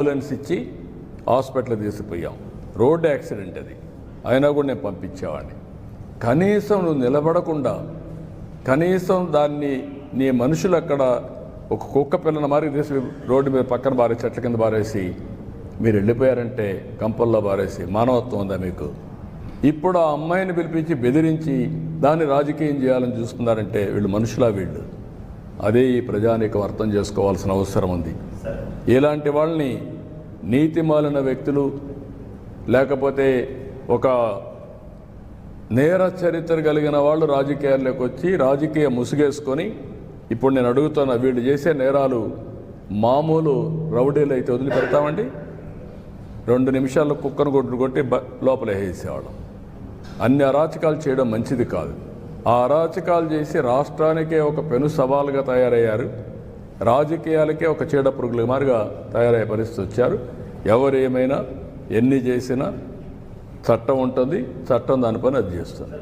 Ambulance ఇచ్చి hospital తీసుకుపోయాం. Road accident అది, అయినా కూడా నేను పంపించేవాడిని. కనీసం నువ్వు నిలబడకుండా కనీసం దాన్ని నీ మనుషులు అక్కడ ఒక కుక్క పిల్లని మారి తీసి రోడ్డు మీద పక్కన బారేసి చెట్ల కింద బారేసి మీరు వెళ్ళిపోయారంటే, కంపల్లో బారేసి మానవత్వం ఉందా మీకు? ఇప్పుడు ఆ అమ్మాయిని పిలిపించి బెదిరించి దాన్ని రాజకీయం చేయాలని చూస్తున్నారంటే వీళ్ళు మనుషులా? వీళ్ళు అదే ఈ ప్రజానీకం అర్థం చేసుకోవాల్సిన అవసరం ఉంది. ఇలాంటి వాళ్ళని నీతిమాలిన వ్యక్తులు, లేకపోతే ఒక నేర చరిత్ర కలిగిన వాళ్ళు రాజకీయాల్లోకి వచ్చి రాజకీయ ముసుగేసుకొని, ఇప్పుడు నేను అడుగుతున్నా, వీళ్ళు చేసే నేరాలు మామూలు రౌడీలు అయితే వదిలిపెడతామండి? 2 నిమిషాల్లో కుక్కను కొట్టి లోపల వేసేవాళ్ళం. అన్ని అరాచకాలు చేయడం మంచిది కాదు. ఆ అరాచకాలు చేసి రాష్ట్రానికే ఒక పెను సవాలుగా తయారయ్యారు, రాజకీయాలకే ఒక చీడ పురుగుల మారిగా తయారయ్యే పరిస్థితి వచ్చారు. ఎవరు ఏమైనా ఎన్ని చేసినా చట్టం ఉంటుంది, చట్టం దాని పని అది చేస్తుంది.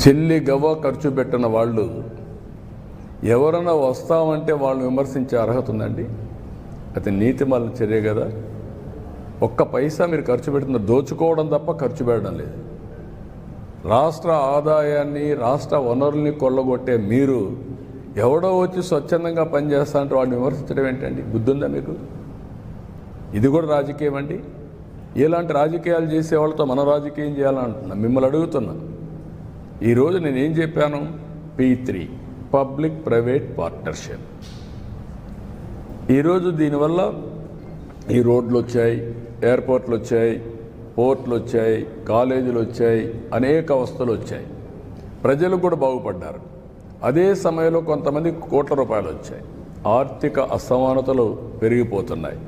చెల్లి గవ్వ ఖర్చు పెట్టిన వాళ్ళు ఎవరన్నా వస్తామంటే వాళ్ళని విమర్శించే అర్హత ఉందండి? అది నీతిమాలిన చర్య కదా. ఒక్క పైసా మీరు ఖర్చు పెడుతున్న దోచుకోవడం తప్ప ఖర్చు పెట్టడం లేదు. రాష్ట్ర ఆదాయాన్ని, రాష్ట్ర వనరుల్ని కొల్లగొట్టే మీరు ఎవడో వచ్చి స్వచ్ఛందంగా పనిచేస్తా అంటే వాడిని విమర్శించడం ఏంటండి? బుద్ధి ఉందా మీకు? ఇది కూడా రాజకీయం అండి. ఇలాంటి రాజకీయాలు చేసే వాళ్ళతో మనం రాజకీయం చేయాలని అంటున్నా. మిమ్మల్ని అడుగుతున్నా, ఈరోజు నేనేం చెప్పాను? P3 public private partnership. ఈరోజు దీనివల్ల ఈ రోడ్లు వచ్చాయి, ఎయిర్పోర్ట్లు వచ్చాయి, పోర్ట్లు వచ్చాయి, కాలేజీలు వచ్చాయి, అనేక వస్తువులు వచ్చాయి, ప్రజలు కూడా బాగుపడ్డారు. అదే సమయంలో కొంతమంది కోట్ల రూపాయలు వచ్చాయి. ఆర్థిక అసమానతలు పెరిగిపోతున్నాయి.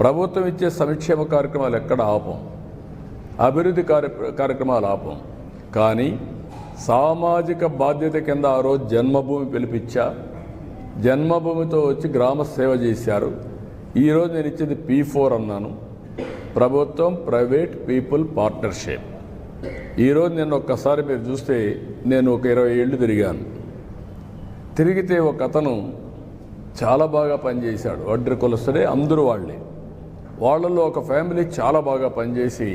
ప్రభుత్వం ఇచ్చే సంక్షేమ కార్యక్రమాలు ఎక్కడ ఆపం, అభివృద్ధి కార్యక్రమాలు ఆపం. కానీ సామాజిక బాధ్యత కింద ఆ రోజు జన్మభూమి పిలిపించా, జన్మభూమితో వచ్చి గ్రామ సేవ చేశారు. ఈరోజు నేను ఇచ్చేది P4 అన్నాను, ప్రభుత్వం ప్రైవేట్ పీపుల్ పార్ట్నర్షిప్. ఈరోజు నేను ఒక్కసారి మీరు చూస్తే, నేను ఒక 20 ఏళ్ళు తిరిగాను. తిరిగితే ఒక అతను చాలా బాగా పనిచేశాడు, వడ్డీ కులస్తుడే, అందరూ వాళ్ళే. వాళ్ళలో ఒక ఫ్యామిలీ చాలా బాగా పనిచేసి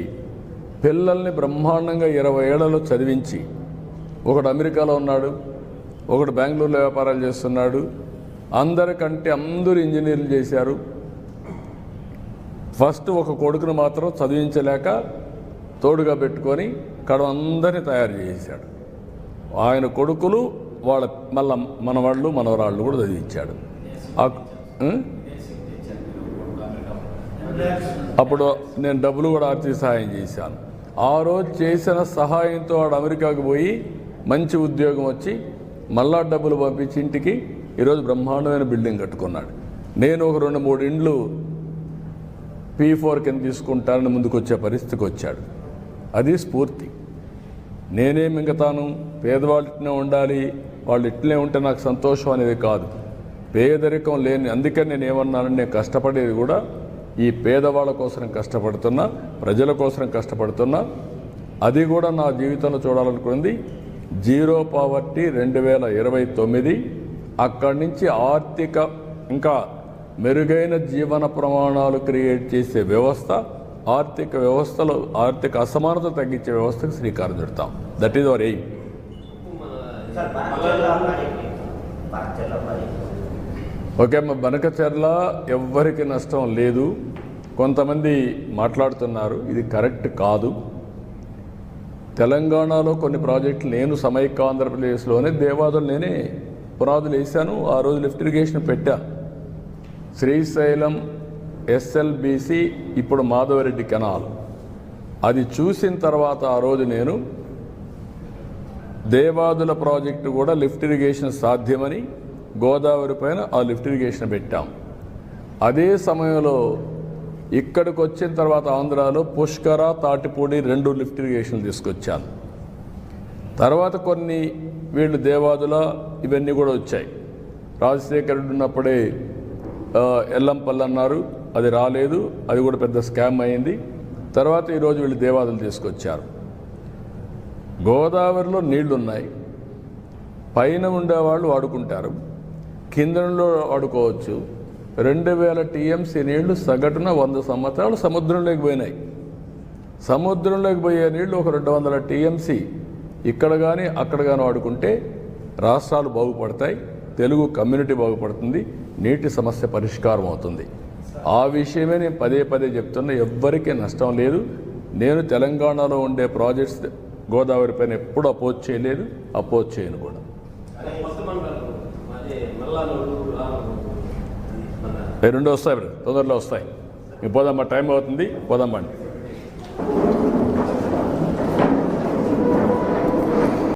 పిల్లల్ని బ్రహ్మాండంగా 20 ఏళ్లలో చదివించి, ఒకడు అమెరికాలో ఉన్నాడు, ఒకడు బెంగళూరులో వ్యాపారాలు చేస్తున్నాడు, అందరికంటే అందరూ ఇంజనీర్లు చేశారు. ఫస్ట్ ఒక కొడుకును మాత్రం చదివించలేక తోడుగా పెట్టుకొని కడవ అందరినీ తయారు చేశాడు. ఆయన కొడుకులు వాళ్ళ మళ్ళా మనవాళ్ళు మనవరాళ్ళు కూడా చదివించాడు. అప్పుడు నేను డబ్బులు కూడా ఆర్థిక సహాయం చేశాను. ఆ రోజు చేసిన సహాయంతో వాడు అమెరికాకు పోయి మంచి ఉద్యోగం వచ్చి మళ్ళా డబ్బులు పంపించి ఇంటికి ఈరోజు బ్రహ్మాండమైన బిల్డింగ్ కట్టుకున్నాడు. నేను ఒక 2-3 ఇండ్లు P4 కింద తీసుకుంటానని ముందుకు వచ్చే పరిస్థితికి వచ్చాడు. అది స్ఫూర్తి. నేనేం మింగతాను, పేదవాళ్ళు ఇట్లనే ఉండాలి, వాళ్ళు ఇట్లనే ఉంటే నాకు సంతోషం అనేది కాదు. పేదరికం లేని, అందుకని నేను ఏమన్నానంటే, నేను కష్టపడేది కూడా ఈ పేదవాళ్ళ కోసం కష్టపడుతున్నా, ప్రజల కోసం కష్టపడుతున్నా. అది కూడా నా జీవితంలో చూడాలనుకుంది. Zero poverty 2029. అక్కడి నుంచి ఆర్థిక ఇంకా మెరుగైన జీవన ప్రమాణాలు క్రియేట్ చేసే వ్యవస్థ, ఆర్థిక వ్యవస్థలో ఆర్థిక అసమానత తగ్గించే వ్యవస్థకు శ్రీకారం చుడతాం. That is our aim. Okay, మా బనకచెర్ల ఎవ్వరికి నష్టం లేదు. కొంతమంది మాట్లాడుతున్నారు, ఇది కరెక్ట్ కాదు. తెలంగాణలో కొన్ని ప్రాజెక్టులు నేను సమైక్య ఆంధ్రప్రదేశ్లోనే దేవాదులు నేనే పునాదులు వేశాను. ఆ రోజు లిఫ్ట్ ఇరిగేషన్ పెట్టా. శ్రీశైలం SLBC, ఇప్పుడు మాధవరెడ్డి కెనాల్. అది చూసిన తర్వాత ఆ రోజు నేను దేవాదుల ప్రాజెక్టు కూడా లిఫ్ట్ ఇరిగేషన్ సాధ్యమని గోదావరి పైన ఆ లిఫ్ట్ ఇరిగేషన్ పెట్టాం. అదే సమయంలో ఇక్కడికి వచ్చిన తర్వాత ఆంధ్రాలో పుష్కర, తాటిపూడి 2 లిఫ్ట్ ఇరిగేషన్లు తీసుకొచ్చాను. తర్వాత కొన్ని వీళ్ళు దేవాదుల ఇవన్నీ కూడా వచ్చాయి. రాజశేఖర్ రెడ్డి ఉన్నప్పుడే ఎల్లంపల్లి అన్నారు, అది రాలేదు, అది కూడా పెద్ద స్కామ్ అయింది. తర్వాత ఈరోజు వీళ్ళు దేవాదులు తీసుకొచ్చారు. గోదావరిలో నీళ్లున్నాయి, పైన ఉండేవాళ్ళు వాడుకుంటారు, కిందలో వాడుకోవచ్చు. 2000 టీఎంసీ నీళ్లు సగటున 100 సంవత్సరాలు సముద్రంలోకి పోయినాయి. సముద్రంలోకి పోయే నీళ్లు ఒక 200 టీఎంసీ ఇక్కడ కానీ అక్కడ కానీ వాడుకుంటే రాష్ట్రాలు బాగుపడతాయి, తెలుగు కమ్యూనిటీ బాగుపడుతుంది, నీటి సమస్య పరిష్కారం అవుతుంది. ఆ విషయమే నేను పదే పదే చెప్తున్నా. ఎవ్వరికీ నష్టం లేదు. నేను తెలంగాణలో ఉండే ప్రాజెక్ట్స్ గోదావరి పైన ఎప్పుడు అపోజ్ చేయలేదు, అపోజ్ చేయను కూడా. రెండు వస్తాయి, తొందరలో వస్తాయి. పోదామా, టైం అవుతుంది, పోదామండి.